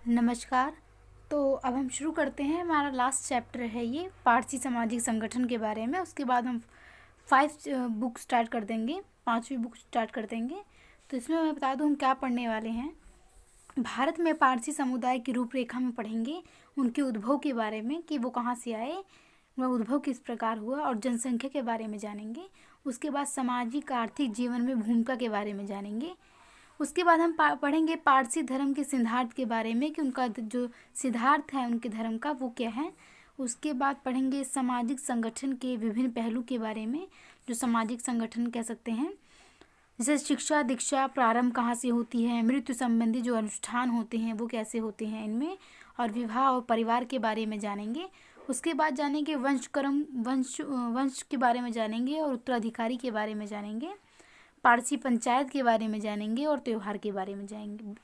नमस्कार। तो अब हम शुरू करते हैं। हमारा लास्ट चैप्टर है ये पारसी सामाजिक संगठन के बारे में। उसके बाद हम 5 बुक स्टार्ट कर देंगे, 5वीं बुक स्टार्ट कर देंगे। तो इसमें मैं बता दूं हम क्या पढ़ने वाले हैं। भारत में पारसी समुदाय की रूपरेखा में पढ़ेंगे, उनके उद्भव के बारे में कि वो कहाँ से आए, वह उद्भव किस प्रकार हुआ, और जनसंख्या के बारे में जानेंगे। उसके बाद सामाजिक आर्थिक जीवन में भूमिका के बारे में जानेंगे। उसके बाद हम पढ़ेंगे पारसी धर्म के सिद्धांत के बारे में कि उनका जो सिद्धांत है उनके धर्म का वो क्या है। उसके बाद पढ़ेंगे सामाजिक संगठन के विभिन्न पहलू के बारे में, जो सामाजिक संगठन कह सकते हैं, जैसे शिक्षा दीक्षा प्रारंभ कहाँ से होती है, मृत्यु संबंधी जो अनुष्ठान होते हैं वो कैसे होते हैं इनमें, और विवाह और परिवार के बारे में जानेंगे। उसके बाद जानेंगे वंश के बारे में जानेंगे, और उत्तराधिकारी के बारे में जानेंगे। पारसी पंचायत के बारे में जानेंगे और त्यौहार के बारे में जाएंगे।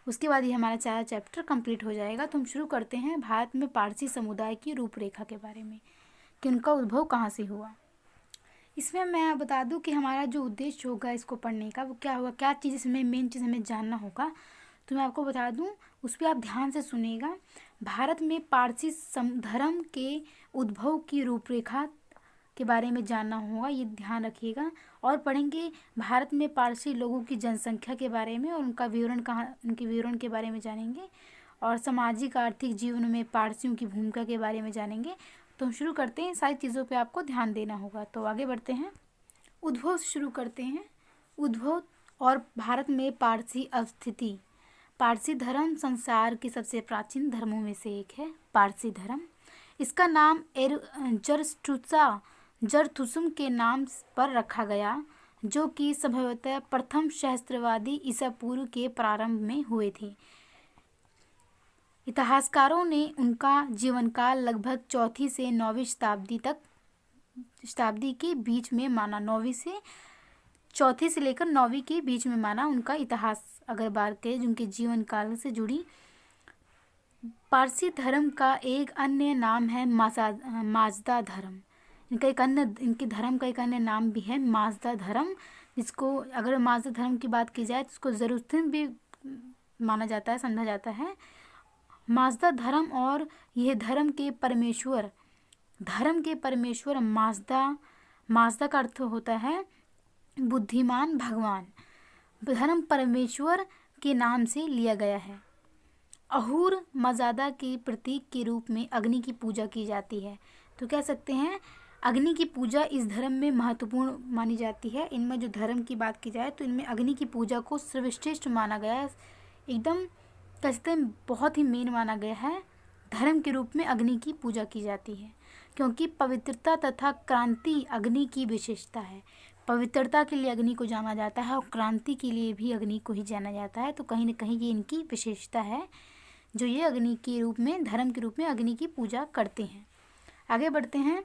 उसके बाद ये हमारा 4 चैप्टर कंप्लीट हो जाएगा। तो हम शुरू करते हैं भारत में पारसी समुदाय की रूपरेखा के बारे में कि उनका उद्भव कहाँ से हुआ। इसमें मैं बता दूं कि हमारा जो उद्देश्य होगा इसको पढ़ने का वो क्या होगा, क्या चीज़ इसमें मेन चीज़ हमें जानना होगा। तो मैं आपको बता दूं, उस पर आप ध्यान से सुनिएगा। भारत में पारसी धर्म के उद्भव की रूपरेखा के बारे में जानना होगा, ये ध्यान रखिएगा। और पढ़ेंगे भारत में पारसी लोगों की जनसंख्या के बारे में और उनके विवरण के बारे में जानेंगे। और सामाजिक आर्थिक जीवन में पारसियों की भूमिका के बारे में जानेंगे। तो हम शुरू करते हैं, सारी चीज़ों पे आपको ध्यान देना होगा। तो आगे बढ़ते हैं, उद्भव से शुरू करते हैं। उद्भव और भारत में पारसी अवस्थिति। पारसी धर्म संसार के सबसे प्राचीन धर्मों में से एक है पारसी धर्म। इसका नाम जरथुसुम के नाम पर रखा गया, जो कि संभवतः प्रथम सहस्त्रवादी ईसा पूर्व के प्रारंभ में हुए थे। इतिहासकारों ने उनका जीवनकाल लगभग 4वीं से 9वीं शताब्दी के बीच में माना। 9वीं से 4वीं से लेकर 9वीं के बीच में माना उनका इतिहास अगर बात करें जिनके जीवन काल से जुड़ी। पारसी धर्म का एक अन्य नाम है माजदा धर्म। इनके धर्म का एक अन्य नाम भी है माजदा धर्म, जिसको अगर माजदा धर्म की बात की जाए तो इसको जरूरतन भी माना जाता है, समझा जाता है। माजदा धर्म और यह धर्म के परमेश्वर माजदा का अर्थ होता है बुद्धिमान भगवान। धर्म परमेश्वर के नाम से लिया गया है। अहूर मजादा के प्रतीक के रूप में अग्नि की पूजा की जाती है। तो कह सकते हैं अग्नि की पूजा इस धर्म में महत्वपूर्ण मानी जाती है। इनमें जो धर्म की बात की जाए तो इनमें अग्नि की पूजा को सर्वश्रेष्ठ माना गया है, एकदम कह सकते हैं बहुत ही मेन माना गया है। धर्म के रूप में अग्नि की पूजा की जाती है क्योंकि पवित्रता तथा क्रांति अग्नि की विशेषता है। पवित्रता के लिए अग्नि को जाना जाता है और क्रांति के लिए भी अग्नि को ही जाना जाता है। तो कहीं ना कहीं ये इनकी विशेषता है, जो ये अग्नि के रूप में, धर्म के रूप में अग्नि की पूजा करते हैं। आगे बढ़ते हैं।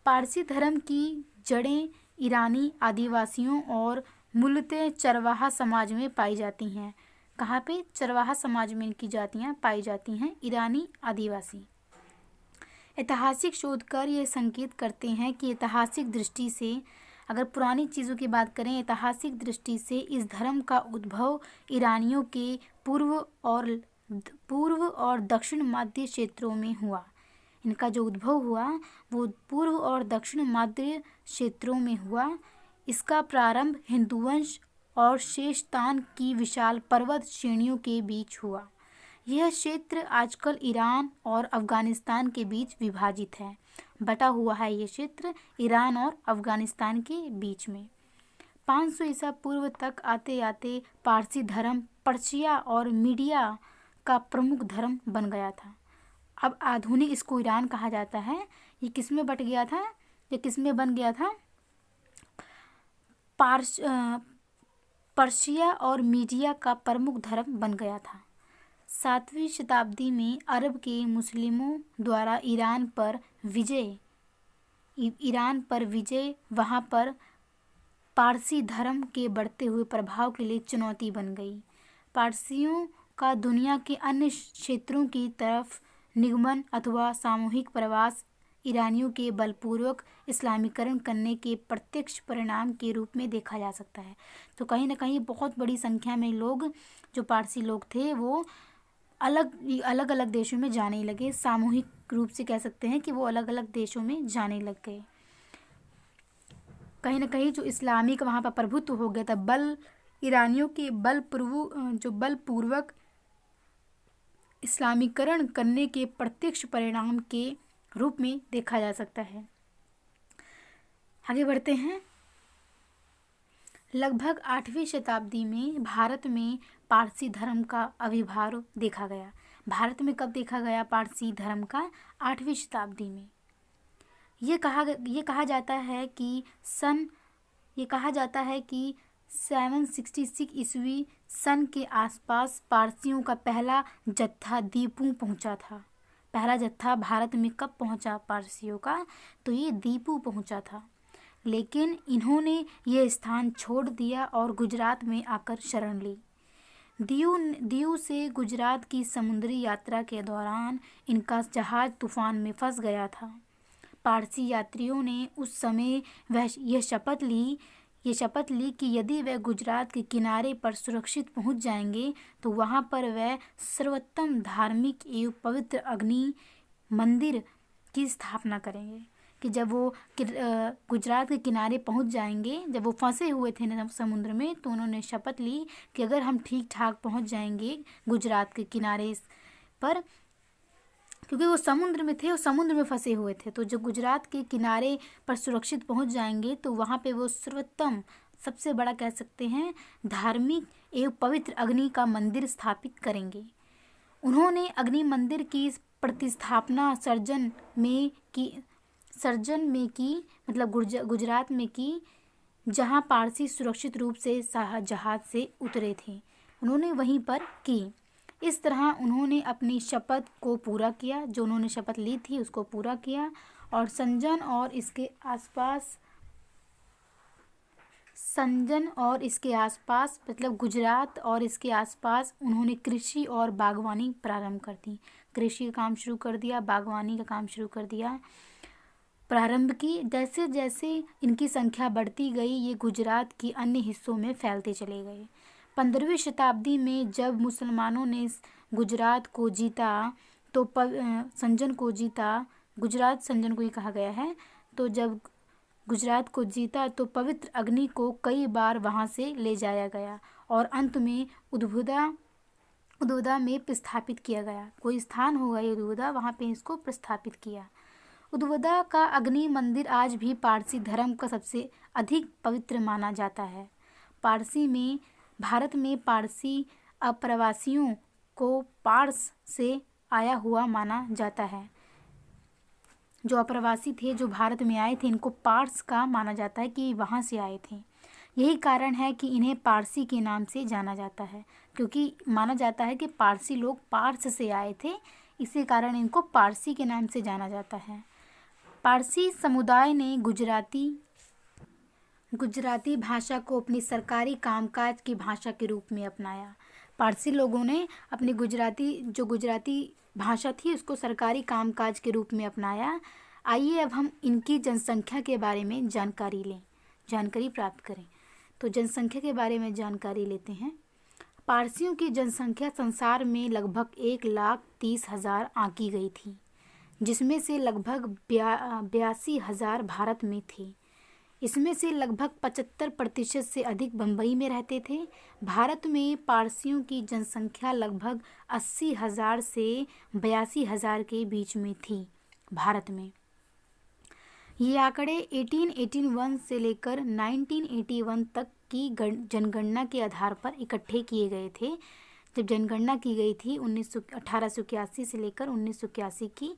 पारसी धर्म की जड़ें ईरानी आदिवासियों और मूलतः चरवाहा समाज में पाई जाती हैं। कहाँ पे? चरवाहा समाज में इनकी जातियाँ पाई जाती हैं, ईरानी आदिवासी। ऐतिहासिक शोधकार ये संकेत करते हैं कि ऐतिहासिक दृष्टि से, अगर पुरानी चीज़ों की बात करें, ऐतिहासिक दृष्टि से इस धर्म का उद्भव ईरानियों के पूर्व और दक्षिण मध्य क्षेत्रों में हुआ। इनका जो उद्भव हुआ वो पूर्व और दक्षिण मध्य क्षेत्रों में हुआ। इसका प्रारंभ हिंदुवंश और शेषतान की विशाल पर्वत श्रेणियों के बीच हुआ। यह क्षेत्र आजकल ईरान और अफगानिस्तान के बीच विभाजित है, बटा हुआ है ये क्षेत्र ईरान और अफगानिस्तान के बीच में। 500 ईसा पूर्व तक आते आते पारसी धर्म पर्शिया और मीडिया का प्रमुख धर्म बन गया था। अब आधुनिक इसको ईरान कहा जाता है। ये किस में बट गया था, ये किस में बन गया था? पर्शिया और मीडिया का प्रमुख धर्म बन गया था। 7वीं शताब्दी में अरब के मुस्लिमों द्वारा ईरान पर विजय वहाँ पर पारसी धर्म के बढ़ते हुए प्रभाव के लिए चुनौती बन गई। पारसियों का दुनिया के अन्य क्षेत्रों की तरफ निगमन अथवा सामूहिक प्रवास ईरानियों के बलपूर्वक इस्लामीकरण करने के प्रत्यक्ष परिणाम के रूप में देखा जा सकता है। तो कहीं ना कहीं बहुत बड़ी संख्या में लोग, जो पारसी लोग थे, वो अलग अलग अलग देशों में जाने लगे, सामूहिक रूप से कह सकते हैं कि वो अलग अलग देशों में जाने लग गए। कहीं ना कहीं जो इस्लामिक वहाँ पर प्रभुत्व हो गया था, ईरानियों के बलपूर्वक इस्लामीकरण करने के प्रत्यक्ष परिणाम के रूप में देखा जा सकता है। आगे बढ़ते हैं। लगभग 8वीं शताब्दी में भारत में पारसी धर्म का आविर्भाव देखा गया। भारत में कब देखा गया पारसी धर्म का? 8वीं शताब्दी में। ये कहा जाता है कि 766 ईस्वी सन के आसपास पारसियों का पहला जत्था दीपू पहुंचा था। पहला जत्था भारत में कब पहुंचा पारसियों का? तो ये दीपू पहुंचा था, लेकिन इन्होंने ये स्थान छोड़ दिया और गुजरात में आकर शरण ली। दीव से गुजरात की समुद्री यात्रा के दौरान इनका जहाज तूफान में फंस गया था। पारसी यात्रियों ने उस समय यह शपथ ली कि यदि वे गुजरात के किनारे पर सुरक्षित पहुंच जाएंगे तो वहां पर वे सर्वोत्तम धार्मिक एवं पवित्र अग्नि मंदिर की स्थापना करेंगे। कि जब वो गुजरात के किनारे पहुंच जाएंगे, जब वो फंसे हुए थे समुद्र में, तो उन्होंने शपथ ली कि अगर हम ठीक ठाक पहुंच जाएंगे गुजरात के किनारे पर, क्योंकि वो समुद्र में थे और समुद्र में फंसे हुए थे, तो जब गुजरात के किनारे पर सुरक्षित पहुंच जाएंगे तो वहाँ पे वो सर्वोत्तम, सबसे बड़ा कह सकते हैं, धार्मिक एवं पवित्र अग्नि का मंदिर स्थापित करेंगे। उन्होंने अग्नि मंदिर की प्रतिस्थापना सर्जन में की, मतलब गुजरात में की, जहाँ पारसी सुरक्षित रूप से जहाज से उतरे थे, उन्होंने वहीं पर की। इस तरह उन्होंने अपनी शपथ को पूरा किया, जो उन्होंने शपथ ली थी उसको पूरा किया, और संजन और इसके आसपास मतलब गुजरात और इसके आसपास उन्होंने कृषि और बागवानी प्रारंभ कर दी। कृषि का काम शुरू कर दिया, बागवानी का काम शुरू कर दिया, प्रारंभ की। जैसे जैसे इनकी संख्या बढ़ती गई, ये गुजरात की अन्य हिस्सों में फैलते चले गए। 15वीं शताब्दी में जब मुसलमानों ने गुजरात को जीता तो गुजरात संजन को ही कहा गया है। तो जब गुजरात को जीता तो पवित्र अग्नि को कई बार वहां से ले जाया गया और अंत में उदुवदा में प्रस्थापित किया गया। कोई स्थान होगा ये उदुवदा, वहाँ पे इसको प्रस्थापित किया। उदुवदा का अग्नि मंदिर आज भी पारसी धर्म का सबसे अधिक पवित्र माना जाता है। भारत में पारसी अप्रवासियों को पार्स से आया हुआ माना जाता है। जो अप्रवासी थे, जो भारत में आए थे, इनको पार्स का माना जाता है कि वहाँ से आए थे। यही कारण है कि इन्हें पारसी के नाम से जाना जाता है, क्योंकि माना जाता है कि पारसी लोग पार्स से आए थे, इसी कारण इनको पारसी के नाम से जाना जाता है। पारसी समुदाय ने गुजराती भाषा को अपनी सरकारी कामकाज की भाषा के रूप में अपनाया। पारसी लोगों ने अपनी गुजराती भाषा थी उसको सरकारी कामकाज के रूप में अपनाया। आइए अब हम इनकी जनसंख्या के बारे में जानकारी प्राप्त करें। तो जनसंख्या के बारे में जानकारी लेते हैं। पारसियों की जनसंख्या संसार में लगभग 1,30,000 आंकी गई थी, जिसमें से लगभग 82,000 भारत में थे। इसमें से लगभग 75% से अधिक बम्बई में रहते थे। भारत में पारसियों की जनसंख्या लगभग 80,000 से 82,000 के बीच में थी भारत में। ये आंकड़े 1881 से लेकर 1981 तक की जनगणना के आधार पर इकट्ठे किए गए थे। जब जनगणना की गई थी 1881 से लेकर 1981 की,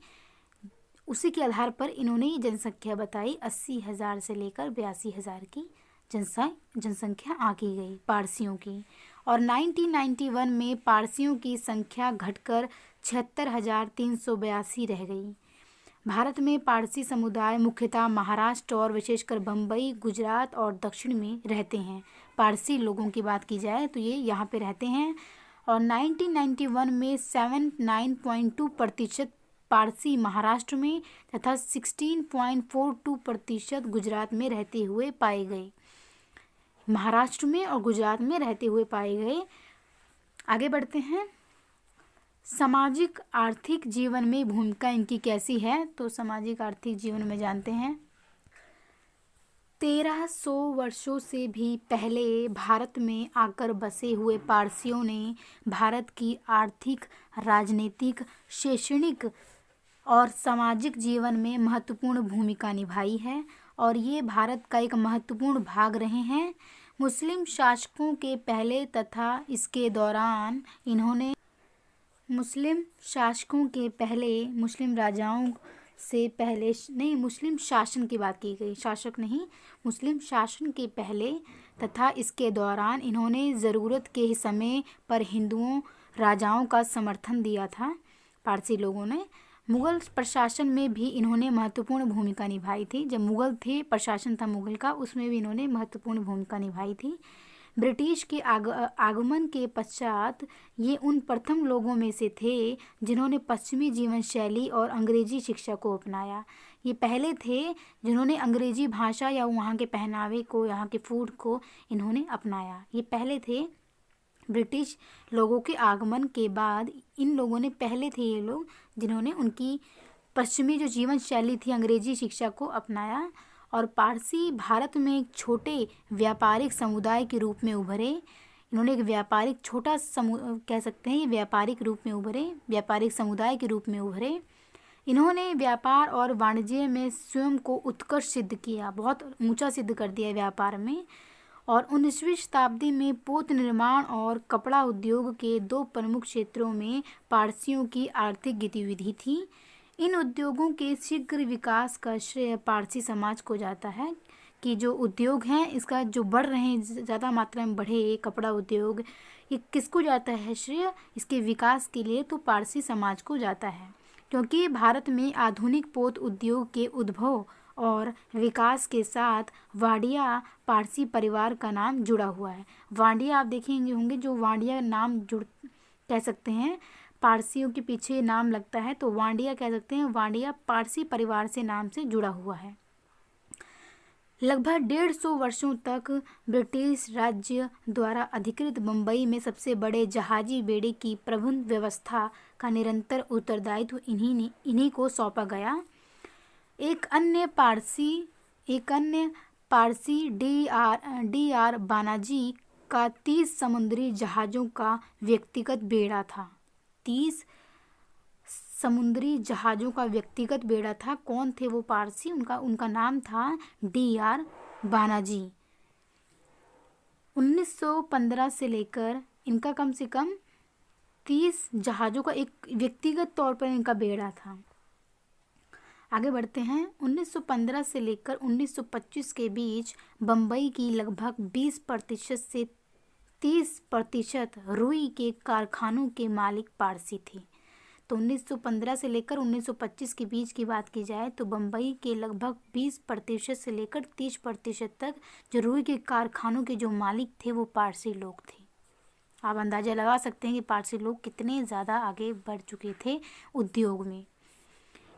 उसी के आधार पर इन्होंने ये जनसंख्या बताई। 80,000 से लेकर 82,000 की जनसंख्या आंकी गई पारसियों की। और 1991 में पारसियों की संख्या घटकर 76,382 रह गई। भारत में पारसी समुदाय मुख्यतः महाराष्ट्र और विशेषकर बम्बई, गुजरात और दक्षिण में रहते हैं। पारसी लोगों की बात की जाए तो ये यहाँ पे रहते हैं। और 1991 में 79.2% पारसी महाराष्ट्र में तथा 16.42% गुजरात में रहते हुए पाए गए। महाराष्ट्र में और गुजरात में रहते हुए पाए गए। आगे बढ़ते हैं। सामाजिक आर्थिक जीवन में भूमिका इनकी कैसी है, तो सामाजिक आर्थिक जीवन में जानते हैं। 1300 वर्षों से भी पहले भारत में आकर बसे हुए पारसियों ने भारत की आर्थिक, राजनीतिक, शैक्षणिक और सामाजिक जीवन में महत्वपूर्ण भूमिका निभाई है और ये भारत का एक महत्वपूर्ण भाग रहे हैं। मुस्लिम शासकों के पहले तथा इसके दौरान इन्होंने मुस्लिम राजाओं से पहले नहीं, मुस्लिम शासन की बात की गई, शासक नहीं, मुस्लिम शासन के पहले तथा इसके दौरान इन्होंने ज़रूरत के समय पर हिंदुओं राजाओं का समर्थन दिया था। पारसी लोगों ने मुग़ल प्रशासन में भी इन्होंने महत्वपूर्ण भूमिका निभाई थी। जब मुग़ल थे, प्रशासन था मुग़ल का, उसमें भी इन्होंने महत्वपूर्ण भूमिका निभाई थी। ब्रिटिश के आगमन के पश्चात ये उन प्रथम लोगों में से थे जिन्होंने पश्चिमी जीवन शैली और अंग्रेजी शिक्षा को अपनाया। ये पहले थे जिन्होंने अंग्रेजी भाषा या वहाँ के पहनावे को, यहाँ के फूड को इन्होंने अपनाया। ये पहले थे। ब्रिटिश लोगों के आगमन के बाद इन लोगों ने, पहले थे ये लोग जिन्होंने उनकी पश्चिमी जो जीवन शैली थी, अंग्रेजी शिक्षा को अपनाया। और पारसी भारत में एक छोटे व्यापारिक समुदाय के रूप में उभरे। इन्होंने एक व्यापारिक छोटा कह सकते हैं, ये व्यापारिक रूप में उभरे, व्यापारिक समुदाय के रूप में उभरे। इन्होंने व्यापार और वाणिज्य में स्वयं को उत्कर्ष सिद्ध किया, बहुत ऊंचा सिद्ध कर दिया व्यापार में। और 19वीं शताब्दी में पोत निर्माण और कपड़ा उद्योग के दो प्रमुख क्षेत्रों में पारसियों की आर्थिक गतिविधि थी। इन उद्योगों के शीघ्र विकास का श्रेय पारसी समाज को जाता है कि जो उद्योग हैं इसका जो बढ़ रहे हैं, ज़्यादा मात्रा में बढ़े कपड़ा उद्योग, ये किसको जाता है श्रेय इसके विकास के लिए, तो पारसी समाज को जाता है। क्योंकि भारत में आधुनिक पोत उद्योग के उद्भव और विकास के साथ वाडिया पारसी परिवार का नाम जुड़ा हुआ है। वाडिया आप देखेंगे होंगे, जो वाडिया नाम जुड़ कह सकते हैं, पारसियों के पीछे नाम लगता है तो वाडिया कह सकते हैं। वाडिया पारसी परिवार से नाम से जुड़ा हुआ है। लगभग 150 वर्षों तक ब्रिटिश राज्य द्वारा अधिकृत बम्बई में सबसे बड़े जहाजी बेड़े की प्रबंध व्यवस्था का निरंतर उत्तरदायित्व इन्हीं को सौंपा गया। एक अन्य पारसी डी.आर. बानाजी का 30 समुद्री जहाज़ों का व्यक्तिगत बेड़ा था। 30 समुद्री जहाज़ों का व्यक्तिगत बेड़ा था। कौन थे वो पारसी? उनका नाम था डी.आर. बानाजी। 1915 से लेकर इनका कम से कम 30 जहाज़ों का एक व्यक्तिगत तौर पर इनका बेड़ा था। आगे बढ़ते हैं। 1915 से लेकर 1925 के बीच बम्बई की लगभग 20% से 30% रुई के कारखानों के मालिक पारसी थे। तो 1915 से लेकर 1925 के बीच की बात की जाए तो बम्बई के लगभग 20% से लेकर 30% तक जो रुई के कारखानों के जो मालिक थे वो पारसी लोग थे। आप अंदाज़ा लगा सकते हैं कि पारसी लोग कितने ज़्यादा आगे बढ़ चुके थे उद्योग में।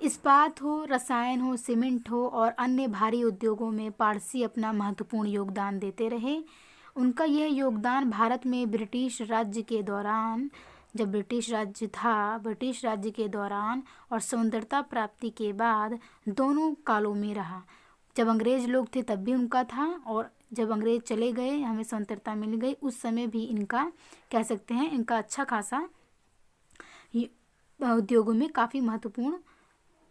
इस्पात हो, रसायन हो, सीमेंट हो और अन्य भारी उद्योगों में पारसी अपना महत्वपूर्ण योगदान देते रहे। उनका यह योगदान भारत में ब्रिटिश राज्य के दौरान, जब ब्रिटिश राज्य के दौरान और स्वतंत्रता प्राप्ति के बाद दोनों कालों में रहा। जब अंग्रेज़ लोग थे तब भी उनका था, और जब अंग्रेज़ चले गए, हमें स्वतंत्रता मिल गई, उस समय भी इनका कह सकते हैं इनका अच्छा खासा उद्योगों में काफ़ी महत्वपूर्ण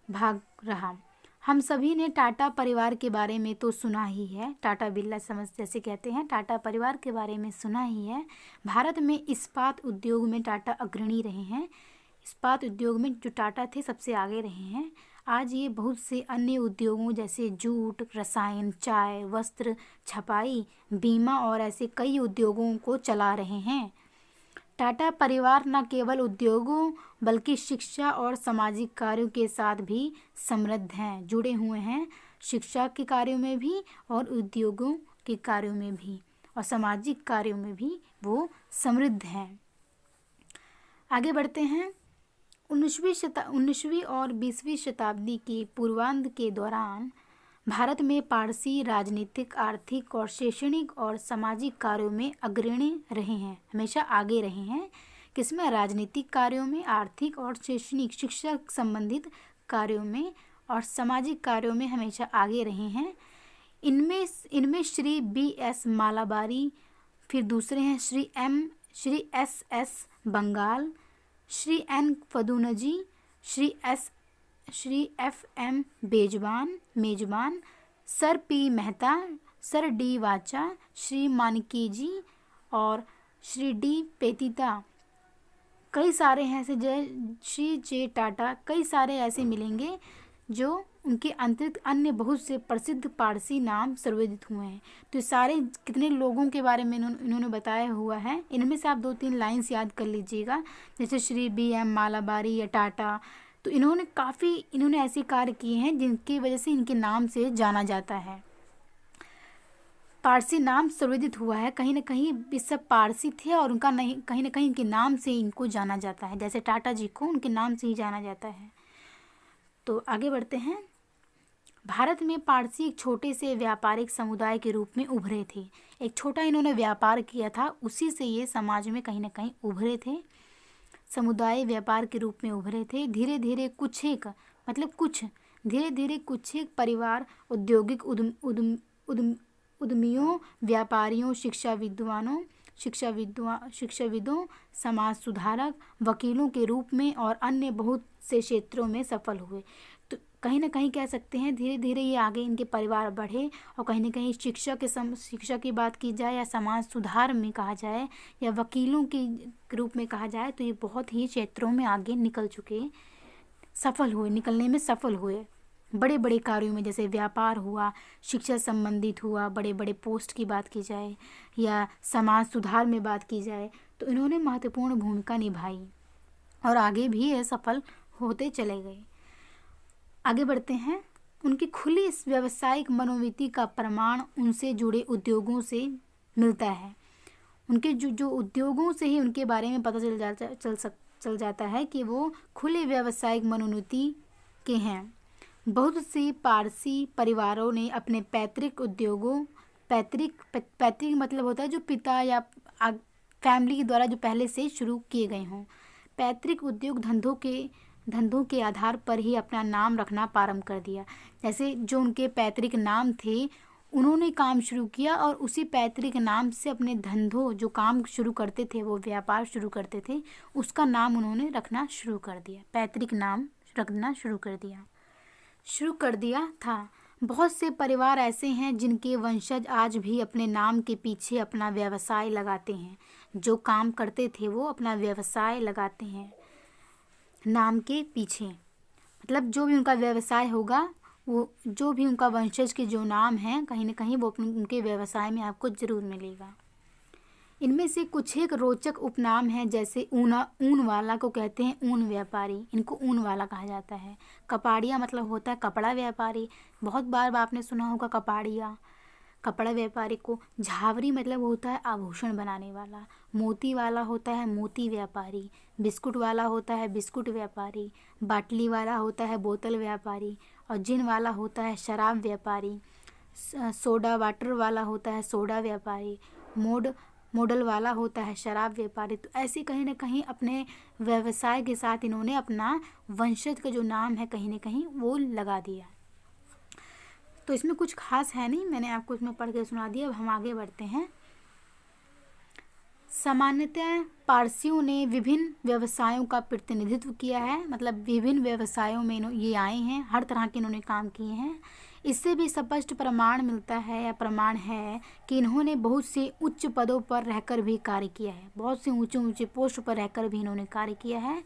भाग रहा। हम सभी ने टाटा परिवार के बारे में तो सुना ही है, टाटा बिरला समझ जैसे कहते हैं, टाटा परिवार के बारे में सुना ही है। भारत में इस्पात उद्योग में टाटा अग्रणी रहे हैं। इस्पात उद्योग में जो टाटा थे सबसे आगे रहे हैं। आज ये बहुत से अन्य उद्योगों जैसे जूट, रसायन, चाय, वस्त्र, छपाई, बीमा और ऐसे कई उद्योगों को चला रहे हैं। टाटा परिवार न केवल उद्योगों बल्कि शिक्षा और सामाजिक कार्यों के साथ भी समृद्ध हैं, जुड़े हुए हैं। शिक्षा के कार्यों में भी और उद्योगों के कार्यों में भी और सामाजिक कार्यों में भी वो समृद्ध हैं। आगे बढ़ते हैं। 19वीं और 20वीं शताब्दी के पूर्वार्ध के दौरान भारत में पारसी राजनीतिक, आर्थिक और शैक्षणिक और सामाजिक कार्यों में अग्रणी रहे हैं, हमेशा आगे रहे हैं। किसमें? राजनीतिक कार्यों में, आर्थिक और शैक्षणिक शिक्षा संबंधित कार्यों में और सामाजिक कार्यों में हमेशा आगे रहे हैं। इनमें श्री B.S. मालाबारी, फिर दूसरे हैं Shri S.S. Bengal, Shri N. फदुनजी, Shri F.M. मेजबान, sir P. Mehta, sir D. वाचा, श्री मानिकेजी और श्री D. पेतिता। कई सारे हैं ऐसे, श्री J. टाटा, कई सारे ऐसे मिलेंगे जो उनके अंतरिक्त अन्य बहुत से प्रसिद्ध पारसी नाम सर्वोदित हुए हैं। तो सारे कितने लोगों के बारे में इन्होंने बताया हुआ है। इनमें से आप 2-3 लाइंस याद कर लीजिएगा, जैसे श्री B.M. मालाबारी या टाटा। तो इन्होंने ऐसे कार्य किए हैं जिनकी वजह से इनके नाम से जाना जाता है। पारसी नाम सर्वोदित हुआ है, कहीं ना कहीं ये सब पारसी थे और उनका नहीं, कहीं ना कहीं इनके नाम से इनको जाना जाता है। जैसे टाटा जी को उनके नाम से ही जाना जाता है। तो आगे बढ़ते हैं। भारत में पारसी एक छोटे से व्यापारिक समुदाय के रूप में उभरे थे। एक छोटा इन्होंने व्यापार किया था, उसी से ये समाज में कहीं ना कहीं उभरे थे। समुदाय व्यापार के रूप में उभरे थे। धीरे धीरे कुछ एक परिवार औद्योगिक उद्यमियों, व्यापारियों, शिक्षाविदों, समाज सुधारक, वकीलों के रूप में और अन्य बहुत से क्षेत्रों में सफल हुए। तो कहीं ना कहीं कह सकते हैं धीरे धीरे ये आगे इनके परिवार बढ़े और कहीं ना कहीं शिक्षा की बात की जाए या समाज सुधार में कहा जाए या वकीलों के रूप में कहा जाए, तो ये बहुत ही क्षेत्रों में आगे निकलने में सफल हुए। बड़े बड़े कार्यों में, जैसे व्यापार हुआ, शिक्षा संबंधित हुआ, बड़े बड़े पोस्ट की बात की जाए या समाज सुधार में बात की जाए, तो इन्होंने महत्वपूर्ण भूमिका निभाई और आगे भी ये सफल होते चले गए। आगे बढ़ते हैं। उनकी खुली व्यावसायिक मनोवृत्ति का प्रमाण उनसे जुड़े उद्योगों से मिलता है। उनके जो उद्योगों से ही उनके बारे में पता चल जाता है कि वो खुले व्यावसायिक मनोवृत्ति के हैं। बहुत सी पारसी परिवारों ने अपने पैतृक मतलब होता है जो पिता या फैमिली के द्वारा जो पहले से शुरू किए गए हों, पैतृक उद्योग धंधों के आधार पर ही अपना नाम रखना प्रारंभ कर दिया। जैसे जो उनके पैतृक नाम थे, उन्होंने काम शुरू किया और उसी पैतृक नाम से अपने धंधों, जो काम शुरू करते थे, वो व्यापार शुरू करते थे, उसका नाम उन्होंने रखना शुरू कर दिया, पैतृक नाम रखना शुरू कर दिया था। बहुत से परिवार ऐसे हैं जिनके वंशज आज भी अपने नाम के पीछे अपना व्यवसाय लगाते हैं। जो काम करते थे वो अपना व्यवसाय लगाते हैं नाम के पीछे। मतलब जो भी उनका व्यवसाय होगा, वो जो भी उनका वंशज के जो नाम हैं, कहीं ना कहीं वो उनके व्यवसाय में आपको ज़रूर मिलेगा। इनमें से कुछ एक रोचक उपनाम हैं, जैसे ऊन वाला को कहते हैं ऊन व्यापारी, इनको ऊन वाला कहा जाता है। कपाड़िया मतलब होता है कपड़ा व्यापारी, बहुत बार आपने सुना होगा कपाड़िया, कपड़ा व्यापारी को। झावरी मतलब होता है आभूषण बनाने वाला। मोती वाला होता है मोती व्यापारी। बिस्कुट वाला होता है बिस्कुट व्यापारी। बाटली वाला होता है बोतल व्यापारी। और जिन वाला होता है शराब व्यापारी। सोडा वाटर वाला होता है सोडा व्यापारी। मॉडल वाला होता है शराब व्यापारी। तो ऐसे कहीं ना कहीं अपने व्यवसाय के साथ इन्होंने अपना वंशज का जो नाम है कहीं ना कहीं वो लगा दिया। तो इसमें कुछ खास है नहीं, मैंने आपको इसमें पढ़ के सुना दिया। अब हम आगे बढ़ते हैं। सामान्यतः पारसियों ने विभिन्न व्यवसायों का प्रतिनिधित्व किया है, मतलब विभिन्न व्यवसायों में ये आए हैं, हर तरह के इन्होंने काम किए हैं। इससे भी स्पष्ट प्रमाण मिलता है या प्रमाण है कि इन्होंने बहुत से उच्च पदों पर रहकर भी कार्य किया है, बहुत से ऊंचे पोस्ट पर रहकर भी इन्होंने कार्य किया है।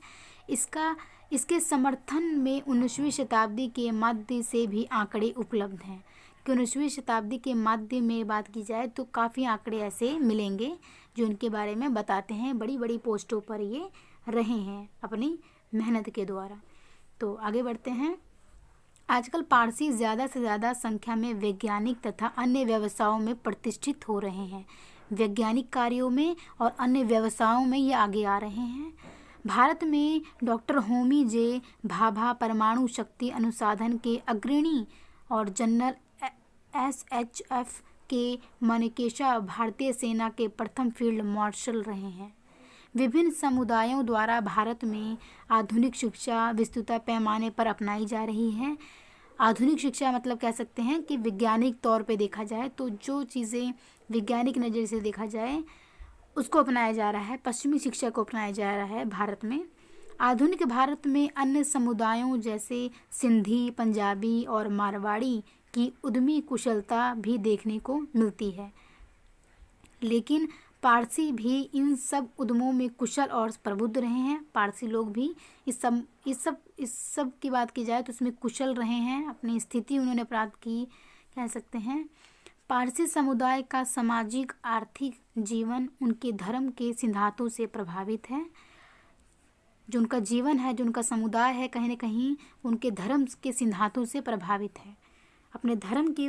इसके समर्थन में 19वीं शताब्दी के मध्य से भी आंकड़े उपलब्ध हैं कि 19वीं शताब्दी के मध्य में बात की जाए तो काफ़ी आंकड़े ऐसे मिलेंगे जो इनके बारे में बताते हैं। बड़ी बड़ी पोस्टों पर ये रहे हैं अपनी मेहनत के द्वारा। तो आगे बढ़ते हैं। आजकल पारसी ज़्यादा से ज़्यादा संख्या में वैज्ञानिक तथा अन्य व्यवसायों में प्रतिष्ठित हो रहे हैं। वैज्ञानिक कार्यों में और अन्य व्यवसायों में ये आगे आ रहे हैं। भारत में डॉक्टर होमी जे भाभा परमाणु शक्ति अनुसंधान के अग्रणी और जनरल SHF के मानेकशॉ भारतीय सेना के प्रथम फील्ड मार्शल रहे हैं। विभिन्न समुदायों द्वारा भारत में आधुनिक शिक्षा विस्तृत पैमाने पर अपनाई जा रही है। आधुनिक शिक्षा मतलब कह सकते हैं कि वैज्ञानिक तौर पे देखा जाए तो जो चीज़ें वैज्ञानिक नज़र से देखा जाए उसको अपनाया जा रहा है, पश्चिमी शिक्षा को अपनाया जा रहा है भारत में। आधुनिक भारत में अन्य समुदायों जैसे सिंधी, पंजाबी और मारवाड़ी की उद्यमी कुशलता भी देखने को मिलती है, लेकिन पारसी भी इन सब उद्यमों में कुशल और प्रबुद्ध रहे हैं। पारसी लोग भी इस सब की बात की जाए तो इसमें कुशल रहे हैं, अपनी स्थिति उन्होंने प्राप्त की कह सकते हैं। पारसी समुदाय का सामाजिक आर्थिक जीवन उनके धर्म के सिद्धांतों से प्रभावित है। जो उनका जीवन है, जो उनका समुदाय है, कहीं ना कहीं उनके धर्म के सिद्धांतों से प्रभावित है। अपने धर्म के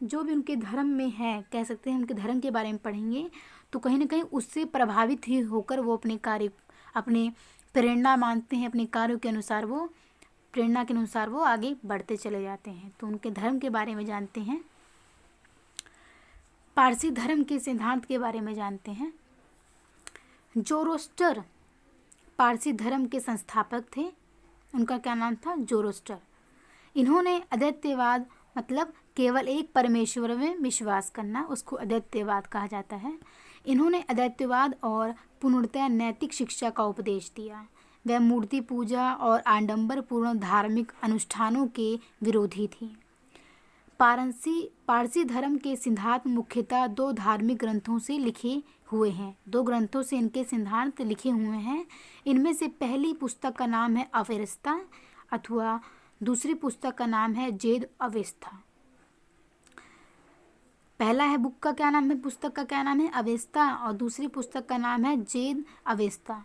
जो भी उनके धर्म में है, कह सकते हैं उनके धर्म के बारे में पढ़ेंगे तो कहीं ना कहीं उससे प्रभावित ही होकर वो अपने कार्य, अपने प्रेरणा मानते हैं, अपने कार्यों के अनुसार वो प्रेरणा के अनुसार वो आगे बढ़ते चले जाते हैं। तो उनके धर्म के बारे में जानते हैं, पारसी धर्म के सिद्धांत के बारे में जानते हैं। जोरोस्टर पारसी धर्म के संस्थापक थे, उनका क्या नाम था? जोरोस्टर। इन्होंने अद्वैतवाद मतलब केवल एक परमेश्वर में विश्वास करना, उसको अद्वैतवाद कहा जाता है। इन्होंने अद्वैतवाद और पूर्णतः नैतिक शिक्षा का उपदेश दिया। वह मूर्ति पूजा और आडंबर पूर्ण धार्मिक अनुष्ठानों के विरोधी थी। पारसी धर्म के सिद्धांत मुख्यतः दो धार्मिक ग्रंथों से लिखे हुए हैं। दो ग्रंथों से इनके सिद्धांत लिखे हुए हैं। इनमें से पहली पुस्तक का नाम है अवेस्ता अथवा दूसरी पुस्तक का नाम है जेद अवेस्ता। पहला है बुक का क्या नाम है, पुस्तक का क्या नाम है? अवेस्ता, और दूसरी पुस्तक का नाम है जेद अवेस्ता।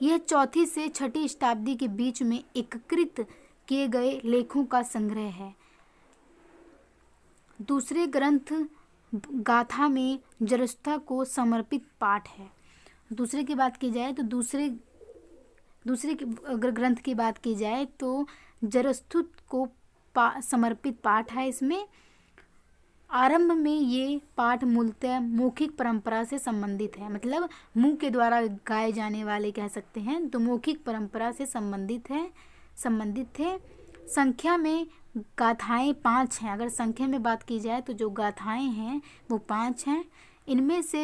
यह 4वीं से 6वीं शताब्दी के बीच में एकत्रित किए गए लेखों का संग्रह है। दूसरे ग्रंथ गाथा में जरस्था को समर्पित पाठ है। दूसरे की बात की जाए तो दूसरे अगर ग्रंथ की बात की जाए तो जरस्थुत को समर्पित पाठ है। इसमें आरंभ में ये पाठ मूलतः मौखिक परंपरा से संबंधित है, मतलब मुंह के द्वारा गाए जाने वाले कह सकते हैं, तो मौखिक परंपरा से संबंधित थे। संख्या में गाथाएं 5 हैं। अगर संख्या में बात की जाए तो जो गाथाएं हैं वो 5 हैं। इनमें से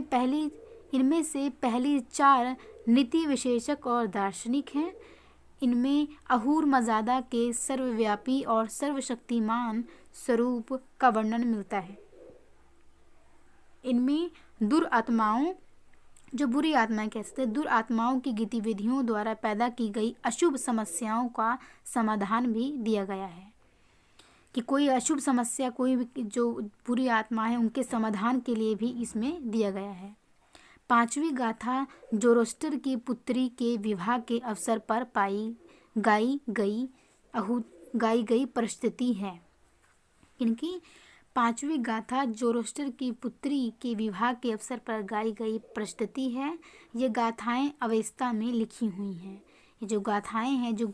पहली 4 नीति विशेषक और दार्शनिक हैं। इनमें अहूर मजादा के सर्वव्यापी और सर्वशक्तिमान स्वरूप का वर्णन मिलता है। इनमें दुरात्माओं, जो बुरी आत्माएं कह सकते हैं, दुरात्माओं की गतिविधियों द्वारा पैदा की गई अशुभ समस्याओं का समाधान भी दिया गया है, कि कोई अशुभ समस्या, कोई भी जो बुरी आत्मा है उनके समाधान के लिए भी इसमें दिया गया है। 5वीं गाथा जोरोस्टर की पुत्री के विवाह के अवसर पर गाई गई परिस्थिति है। इनकी 5वीं गाथा जोरोस्टर की पुत्री के विवाह के अवसर पर गाई गई परिस्थिति है। ये गाथाएं अवेस्ता में लिखी हुई हैं। ये जो गाथाएं हैं जो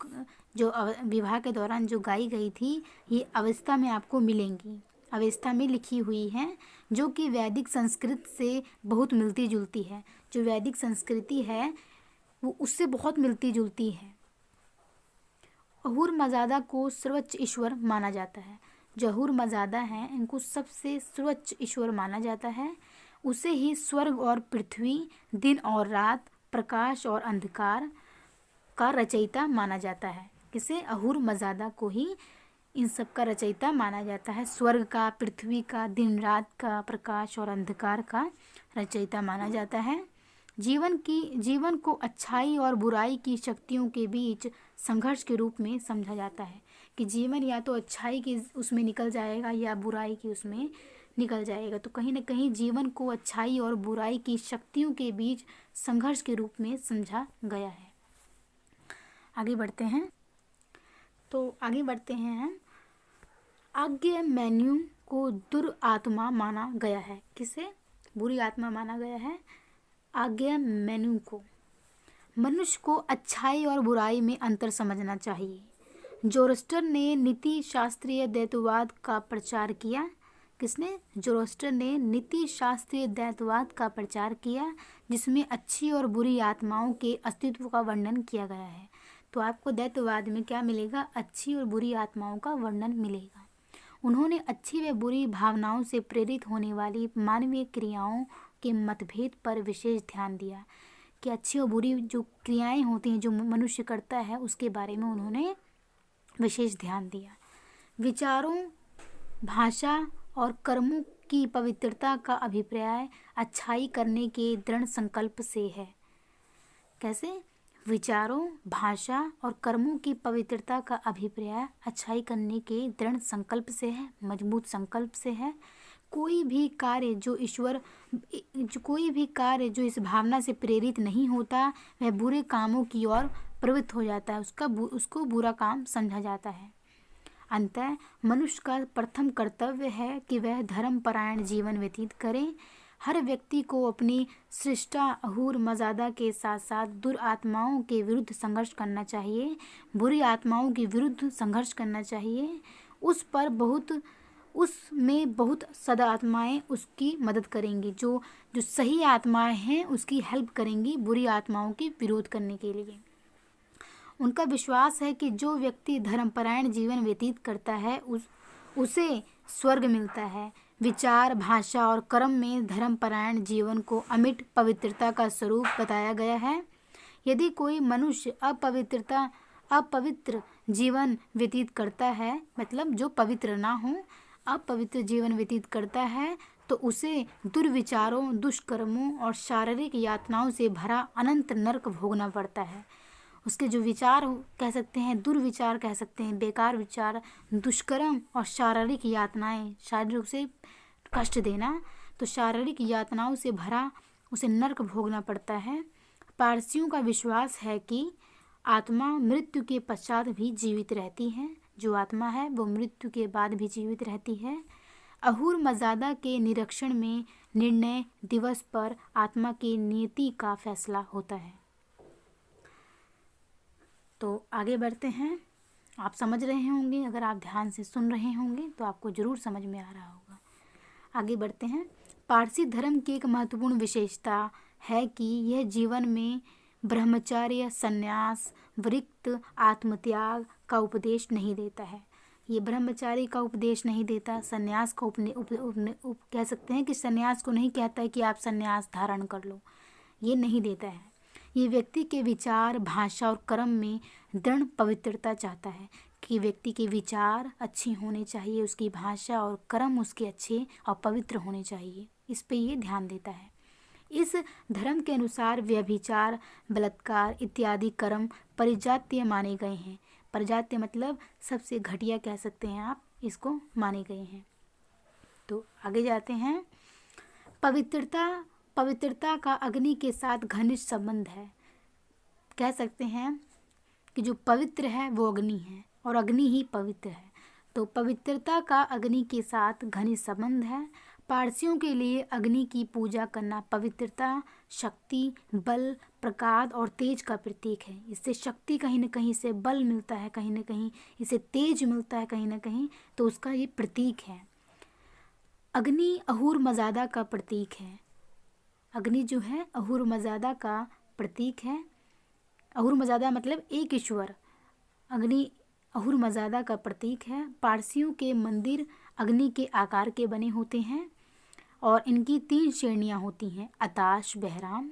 विवाह के दौरान जो गाई गई थी, ये अवेस्ता में आपको मिलेंगी, अवेस्ता में लिखी हुई हैं, जो कि वैदिक संस्कृत से बहुत मिलती जुलती है। जो वैदिक संस्कृति है वो उससे बहुत मिलती जुलती है। अहूर मजादा को सर्वोच्च ईश्वर माना जाता है। जो अहूर मजादा हैं इनको सबसे सर्वोच्च ईश्वर माना जाता है। उसे ही स्वर्ग और पृथ्वी, दिन और रात, प्रकाश और अंधकार का रचयिता माना जाता है। किसे? अहूर मजादा को ही इन सब का रचयिता माना जाता है। स्वर्ग का, पृथ्वी का, दिन रात का, प्रकाश और अंधकार का रचयिता माना जाता है। जीवन को अच्छाई और बुराई की शक्तियों के बीच संघर्ष के रूप में समझा जाता है, कि जीवन या तो अच्छाई की उसमें निकल जाएगा या बुराई की उसमें निकल जाएगा। तो कहीं ना कहीं जीवन को अच्छाई और बुराई की शक्तियों के बीच संघर्ष के रूप में समझा गया है। आगे बढ़ते हैं हम। आज्ञामेन्यु को दुरात्मा माना गया है। किसे? बुरी आत्मा माना गया है आज्ञामेन्यु को। मनुष्य को अच्छाई और बुराई में अंतर समझना चाहिए। जोरोस्टर ने नीति शास्त्रीय द्वैतवाद का प्रचार किया। किसने? जोरोस्टर ने नीति शास्त्रीय द्वैतवाद का प्रचार किया, जिसमें अच्छी और बुरी आत्माओं के अस्तित्व का वर्णन किया गया है। तो आपको दैत्यवाद में क्या मिलेगा? अच्छी और बुरी आत्माओं का वर्णन मिलेगा। उन्होंने अच्छी व बुरी भावनाओं से प्रेरित होने वाली मानवीय क्रियाओं के मतभेद पर विशेष ध्यान दिया कि अच्छी और बुरी जो क्रियाएं होती हैं जो मनुष्य करता है उसके बारे में उन्होंने विशेष ध्यान दिया। विचारों, भाषा और कर्मों की पवित्रता का अभिप्राय अच्छाई करने के दृढ़ संकल्प से है। कैसे? विचारों, भाषा और कर्मों की पवित्रता का अभिप्राय अच्छाई करने के दृढ़ संकल्प से है, मजबूत संकल्प से है। कोई भी कार्य जो इस भावना से प्रेरित नहीं होता वह बुरे कामों की ओर प्रवृत्त हो जाता है, उसको बुरा काम समझा जाता है। अतः मनुष्य का प्रथम कर्तव्य है कि वह धर्मपरायण जीवन व्यतीत करे। हर व्यक्ति को अपनी सृष्टा अहूर मर्यादा के साथ साथ दुरात्माओं के विरुद्ध संघर्ष करना चाहिए, बुरी आत्माओं के विरुद्ध संघर्ष करना चाहिए। उसमें बहुत सदात्माएं उसकी मदद करेंगी, जो सही आत्माएं हैं उसकी हेल्प करेंगी बुरी आत्माओं के विरोध करने के लिए। उनका विश्वास है कि जो व्यक्ति धर्मपरायण जीवन व्यतीत करता है उसे स्वर्ग मिलता है। विचार, भाषा और कर्म में धर्मपरायण जीवन को अमिट पवित्रता का स्वरूप बताया गया है। यदि कोई मनुष्य अपवित्र जीवन व्यतीत करता है, मतलब जो पवित्र ना हो, अपवित्र जीवन व्यतीत करता है, तो उसे दुर्विचारों, दुष्कर्मों और शारीरिक यातनाओं से भरा अनंत नरक भोगना पड़ता है। उसके जो विचार कह सकते हैं, दुर्विचार कह सकते हैं, बेकार विचार, दुष्कर्म और शारीरिक यातनाएं, शारीरिक रूप से कष्ट देना, तो शारीरिक यातनाओं से भरा उसे नरक भोगना पड़ता है। पारसियों का विश्वास है कि आत्मा मृत्यु के पश्चात भी जीवित रहती है। जो आत्मा है वो मृत्यु के बाद भी जीवित रहती है। अहूर मर्यादा के निरीक्षण में निर्णय दिवस पर आत्मा की नियति का फैसला होता है। तो आगे बढ़ते हैं। आप समझ रहे होंगे, अगर आप ध्यान से सुन रहे होंगे तो आपको ज़रूर समझ में आ रहा होगा। आगे बढ़ते हैं। पारसी धर्म की एक महत्वपूर्ण विशेषता है कि यह जीवन में ब्रह्मचर्य, संन्यास, विरक्त, आत्मत्याग का उपदेश नहीं देता है। ये ब्रह्मचारी का उपदेश नहीं देता, संन्यास का कह सकते हैं कि संन्यास को नहीं कहता है कि आप संन्यास धारण कर लो, ये नहीं देता है। ये व्यक्ति के विचार, भाषा और कर्म में दृढ़ पवित्रता चाहता है कि व्यक्ति के विचार अच्छे होने चाहिए, उसकी भाषा और कर्म उसके अच्छे और पवित्र होने चाहिए, इस पे ये ध्यान देता है। इस धर्म के अनुसार व्यभिचार, बलात्कार इत्यादि कर्म परिजातीय माने गए हैं। परिजातीय मतलब सबसे घटिया कह सकते हैं आप, इसको माने गए हैं। तो आगे जाते हैं। पवित्रता का अग्नि के साथ घनिष्ठ संबंध है। कह सकते हैं कि जो पवित्र है वो अग्नि है और अग्नि ही पवित्र है। तो पवित्रता का अग्नि के साथ घनिष्ठ संबंध है। पारसियों के लिए अग्नि की पूजा करना पवित्रता, शक्ति, बल, प्रकाश और तेज का प्रतीक है। इससे शक्ति कहीं न कहीं से बल मिलता है, कहीं न कहीं इसे तेज मिलता है, कहीं न कहीं तो उसका ये प्रतीक है। अग्नि अहूर मर्यादा का प्रतीक है। अग्नि जो है अहूर मर्यादा का प्रतीक है। अहूर मर्यादा मतलब एक ईश्वर। अग्नि अहूर मर्यादा का प्रतीक है। पारसियों के मंदिर अग्नि के आकार के बने होते हैं और इनकी 3 श्रेणियाँ होती हैं। अताश, बहराम,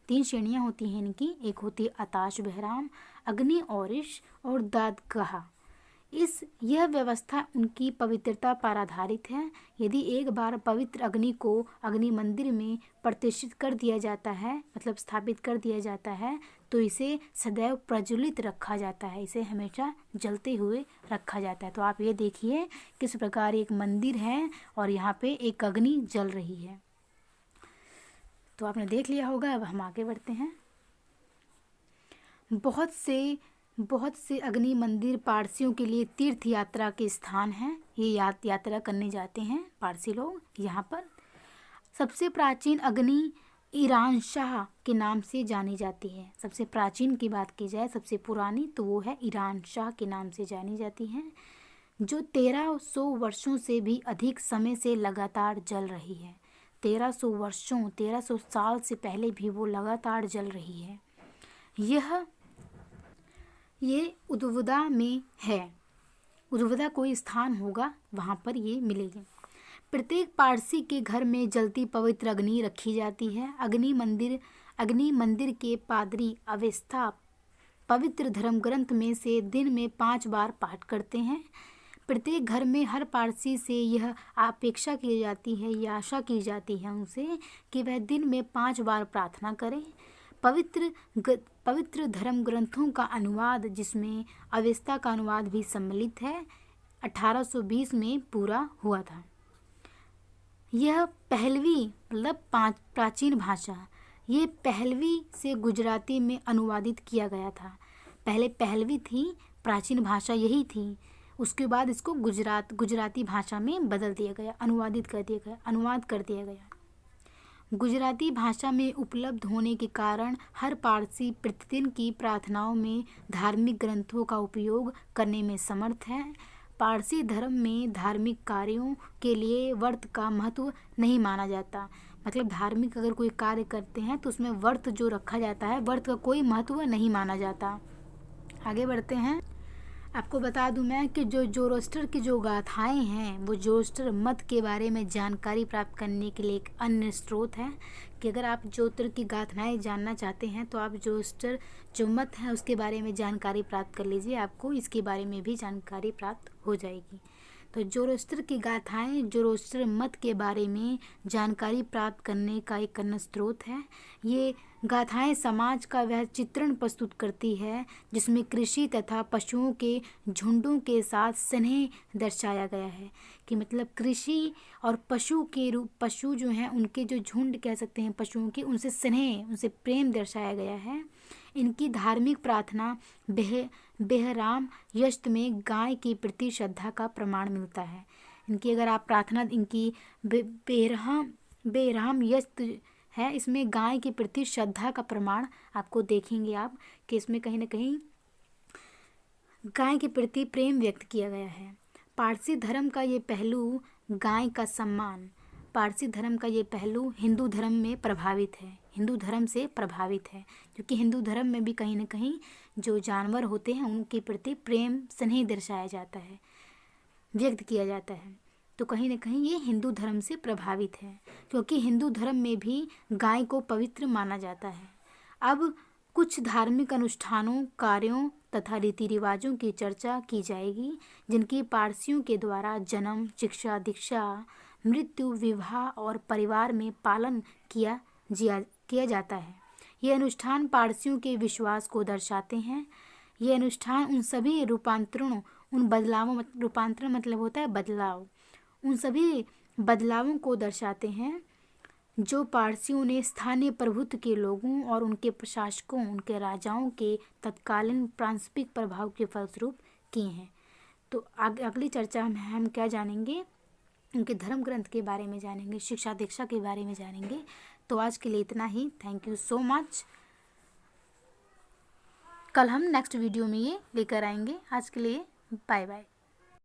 3 श्रेणियाँ होती हैं इनकी। एक होती है अताश, बहराम, अग्नि औरिश और दादगाह। यह व्यवस्था उनकी पवित्रता पर आधारित है। यदि एक बार पवित्र अग्नि को अग्नि मंदिर में प्रतिष्ठित कर दिया जाता है, मतलब स्थापित कर दिया जाता है, तो इसे सदैव प्रज्वलित रखा जाता है, इसे हमेशा जलते हुए रखा जाता है। तो आप ये देखिए किस प्रकार एक मंदिर है और यहाँ पे एक अग्नि जल रही है। तो आपने देख लिया होगा। अब हम आगे बढ़ते हैं। बहुत से अग्नि मंदिर पारसियों के लिए तीर्थ यात्रा के स्थान हैं। ये यात्रा करने जाते हैं पारसी लोग यहाँ पर। सबसे प्राचीन अग्नि ईरान शाह के नाम से जानी जाती है। सबसे प्राचीन की बात की जाए, सबसे पुरानी, तो वो है ईरान शाह के नाम से जानी जाती है, जो 1300 वर्षों से भी अधिक समय से लगातार जल रही है। 1300 वर्षों 1300 साल से पहले भी वो लगातार जल रही है। ये उद्वदा में है। उद्वदा कोई स्थान होगा, वहाँ पर ये मिलेगी। प्रत्येक पारसी के घर में जलती पवित्र अग्नि रखी जाती है। अग्नि मंदिर के पादरी अवेस्ता पवित्र धर्म ग्रंथ में से दिन में 5 बार पाठ करते हैं। प्रत्येक घर में हर पारसी से यह अपेक्षा की जाती है, यह आशा की जाती है उनसे कि वह दिन में 5 बार प्रार्थना करें। पवित्र धर्म ग्रंथों का अनुवाद, जिसमें अवेस्ता का अनुवाद भी सम्मिलित है, 1820 में पूरा हुआ था। यह पहलवी मतलब प्राचीन भाषा, ये पहलवी से गुजराती में अनुवादित किया गया था। पहले पहलवी थी, प्राचीन भाषा यही थी। उसके बाद इसको गुजराती भाषा में बदल दिया गया, अनुवाद कर दिया गया। गुजराती भाषा में उपलब्ध होने के कारण हर पारसी प्रतिदिन की प्रार्थनाओं में धार्मिक ग्रंथों का उपयोग करने में समर्थ है। पारसी धर्म में धार्मिक कार्यों के लिए व्रत का महत्व नहीं माना जाता। मतलब धार्मिक अगर कोई कार्य करते हैं तो उसमें व्रत जो रखा जाता है, व्रत का कोई महत्व नहीं माना जाता। आगे बढ़ते हैं। आपको बता दूं मैं कि जो जोरोस्टर की जो गाथाएं हैं, वो जोरोस्टर मत के बारे में जानकारी प्राप्त करने के लिए एक अन्य स्रोत है कि अगर आप जोरोस्टर की गाथाएं जानना चाहते हैं तो आप जोरोस्टर जो मत है उसके बारे में जानकारी प्राप्त कर लीजिए, आपको इसके बारे में भी जानकारी प्राप्त हो जाएगी। तो जोरोस्टर की गाथाएं जोरोस्टर मत के बारे में जानकारी प्राप्त करने का एक अन्य स्रोत है। ये गाथाएं समाज का वह चित्रण प्रस्तुत करती है जिसमें कृषि तथा पशुओं के झुंडों के साथ स्नेह दर्शाया गया है। कि मतलब कृषि और पशु जो हैं उनके जो झुंड कह सकते हैं पशुओं के, उनसे स्नेह, उनसे प्रेम दर्शाया गया है। इनकी धार्मिक प्रार्थना बेहराम यस्त में गाय के प्रति श्रद्धा का प्रमाण मिलता है। इनकी अगर आप प्रार्थना इनकी बेहराम यस्त है, इसमें गाय के प्रति श्रद्धा का प्रमाण आपको देखेंगे आप कि इसमें कहीं ना कहीं गाय के प्रति प्रेम व्यक्त किया गया है। पारसी धर्म का ये पहलू गाय का सम्मान, पारसी धर्म का ये पहलू हिंदू धर्म में प्रभावित है, हिंदू धर्म से प्रभावित है, क्योंकि हिंदू धर्म में भी कहीं ना कहीं जो जानवर होते हैं उनके प्रति प्रेम स्नेह दर्शाया जाता है, व्यक्त किया जाता है। तो कहीं ना कहीं ये हिंदू धर्म से प्रभावित है, क्योंकि हिंदू धर्म में भी गाय को पवित्र माना जाता है। अब कुछ धार्मिक अनुष्ठानों, कार्यों तथा रीति रिवाजों की चर्चा की जाएगी जिनकी पारसियों के द्वारा जन्म, शिक्षा, दीक्षा, मृत्यु, विवाह और परिवार में पालन किया जाता है। ये अनुष्ठान पारसियों के विश्वास को दर्शाते हैं। ये अनुष्ठान उन सभी रूपांतरण मतलब होता है बदलाव, उन सभी बदलावों को दर्शाते हैं जो पारसियों ने स्थानीय प्रभुत्व के लोगों और उनके प्रशासकों, उनके राजाओं के तत्कालीन प्रांतस्पिक प्रभाव के फलस्वरूप किए हैं। तो अगली चर्चा में हम क्या जानेंगे, उनके धर्म ग्रंथ के बारे में जानेंगे, शिक्षा दीक्षा के बारे में जानेंगे। तो आज के लिए इतना ही। Thank you so much. कल हम नेक्स्ट वीडियो में ये लेकर आएंगे। आज के लिए बाय बाय।